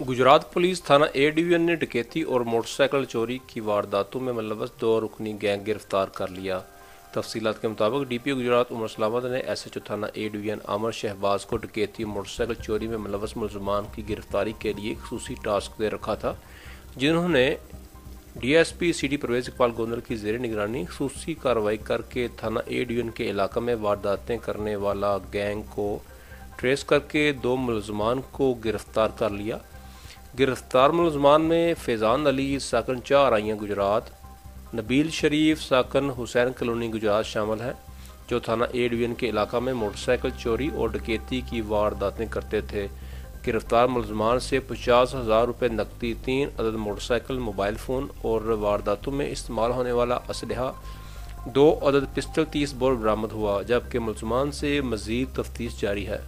Gujarat police थाना A division ने डकैती और मोटरसाइकिल चोरी की वारदातों में मुलव्वस 2 रुकनी गैंग गिरफ्तार कर लिया। तफसीलात के मुताबिक डीपीओ गुजरात उमर सलामत ने एसएचओ थाना ए डिवीजन आमर शहबाज को डकैती और मोटरसाइकिल चोरी में मुलव्वस मुलजमान की गिरफ्तारी के लिए एक खसूसी टास्क दे रखा था, जिन्होंने डीएसपी सिटी परवेज इकबाल गोंदल की जेर निगरानी खसूसी कार्रवाई करके थाना ए डिवीजन के इलाके में वारदातें करने वाला गैंग को ट्रेस करके 2 मुलजमान को गिरफ्तार कर लिया। गिरफ्तार मुलजमान में फैज़ान अली साकन 4 आइयाँ गुजरात, नबील शरीफ साकन हुसैन कॉलोनी गुजरात शामिल हैं, जो थाना ए डिवीजन के इलाका में मोटरसाइकिल चोरी और डकैती की वारदातें करते थे। गिरफ्तार मुलजमान से 50,000 रुपये नकदी, 3 अदद मोटरसाइकिल, मोबाइल फ़ोन और वारदातों में इस्तेमाल होने वाला असलहा 2 अदद पिस्टल 30 बोर बरामद हुआ, जबकि मुलजमान से मज़ीद तफ्तीश जारी है।